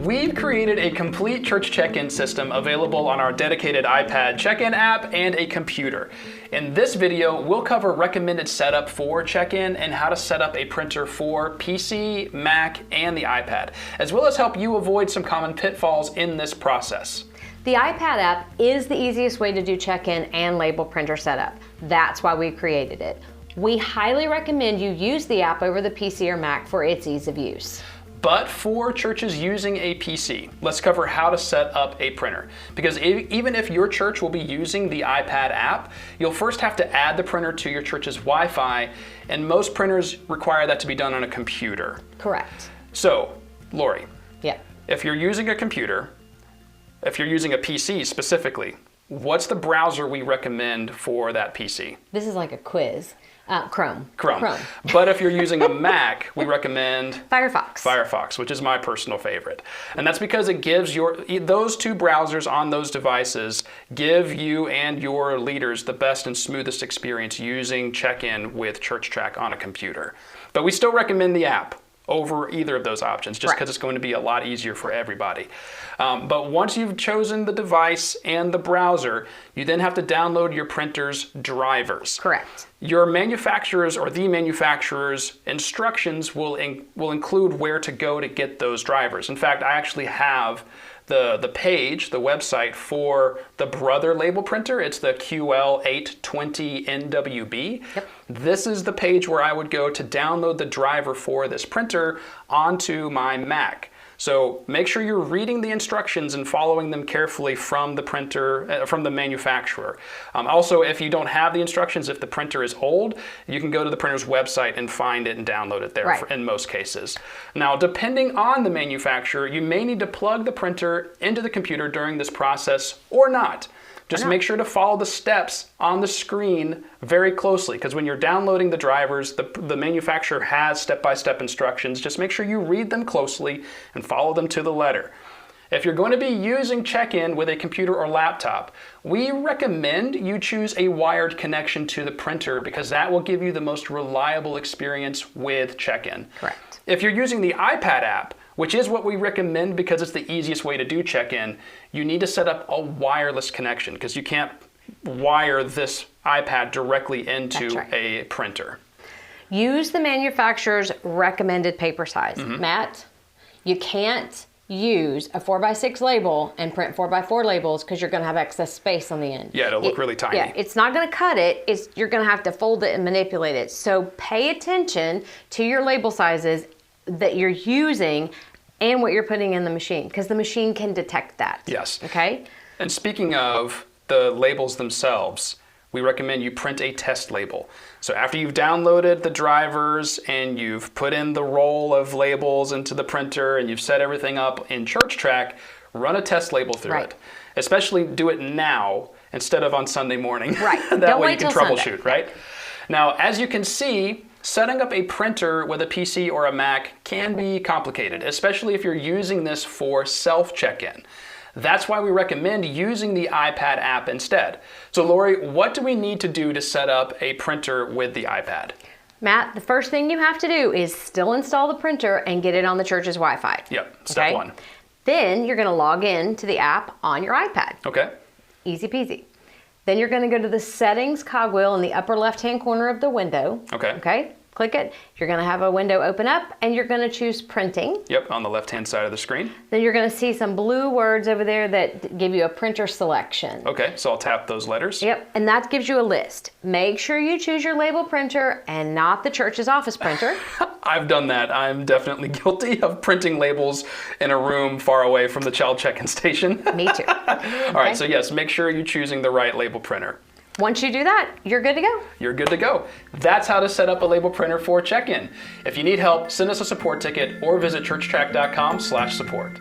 We've created a complete church check-in system available on our dedicated iPad check-in app and a computer. In this video, we'll cover recommended setup for check-in and how to set up a printer for PC, Mac, and the iPad, as well as help you avoid some common pitfalls in this process. The iPad app is the easiest way to do check-in and label printer setup. That's why we created it. We highly recommend you use the app over the PC or Mac for its ease of use. But for churches using a PC, let's cover how to set up a printer. Because even if your church will be using the iPad app, you'll first have to add the printer to your church's Wi-Fi, and most printers require that to be done on a computer. Correct. So, Lori, Yeah. if you're using a computer, if you're using a PC specifically, what's the browser we recommend for that PC? This is like a quiz. Chrome. But if you're using a Mac, we recommend Firefox, which is my personal favorite. And that's because it gives those two browsers on those devices give you and your leaders the best and smoothest experience using check-in with ChurchTrac on a computer. But we still recommend the app over either of those options, just because it's going to be a lot easier for everybody. But once you've chosen the device and the browser, you then have to download your printer's drivers. Correct. Your manufacturer's or the manufacturer's instructions will include where to go to get those drivers. In fact, I actually have the page, the website for the Brother label printer. It's the QL820NWB. Yep. This is the page where I would go to download the driver for this printer onto my Mac. So make sure you're reading the instructions and following them carefully from the printer, from the manufacturer. Also, if you don't have the instructions, if the printer is old, you can go to the printer's website and find it and download it there in most cases. Now, depending on the manufacturer, you may need to plug the printer into the computer during this process or not. Just make sure to follow the steps on the screen very closely, because when you're downloading the drivers, the manufacturer has step-by-step instructions. Just make sure you read them closely and follow them to the letter. If you're going to be using check-in with a computer or laptop, we recommend you choose a wired connection to the printer because that will give you the most reliable experience with check-in. Correct. If you're using the iPad app, which is what we recommend because it's the easiest way to do check-in, you need to set up a wireless connection because you can't wire this iPad directly into a printer. Use the manufacturer's recommended paper size. Matt, you can't use a 4x6 label and print 4x4 labels because you're going to have excess space on the end. Yeah, it'll look really tiny. Yeah, it's not going to cut it. You're going to have to fold it and manipulate it. So pay attention to your label sizes that you're using and what you're putting in the machine, because the machine can detect that. Yes. Okay? And speaking of the labels themselves, we recommend you print a test label. So after you've downloaded the drivers and you've put in the roll of labels into the printer and you've set everything up in ChurchTrac, run a test label through it. Especially do it now instead of on Sunday morning. Right. That way you can troubleshoot, right? Now, as you can see, setting up a printer with a PC or a Mac can be complicated, especially if you're using this for self-check-in. That's why we recommend using the iPad app instead. So Lori, what do we need to do to set up a printer with the iPad? Matt, the first thing you have to do is still install the printer and get it on the church's Wi-Fi. Yep, step one. Then you're going to log in to the app on your iPad. Okay. Easy peasy. Then you're going to go to the settings cogwheel in the upper left-hand corner of the window. Okay. Click it. You're going to have a window open up and you're going to choose printing. Yep, on the left-hand side of the screen. Then you're going to see some blue words over there that give you a printer selection. Okay, so I'll tap those letters. Yep, and that gives you a list. Make sure you choose your label printer and not the church's office printer. I've done that. I'm definitely guilty of printing labels in a room far away from the child check-in station. Me too. All right, so yes, make sure you're choosing the right label printer. Once you do that, you're good to go. You're good to go. That's how to set up a label printer for check-in. If you need help, send us a support ticket or visit churchtrac.com/support.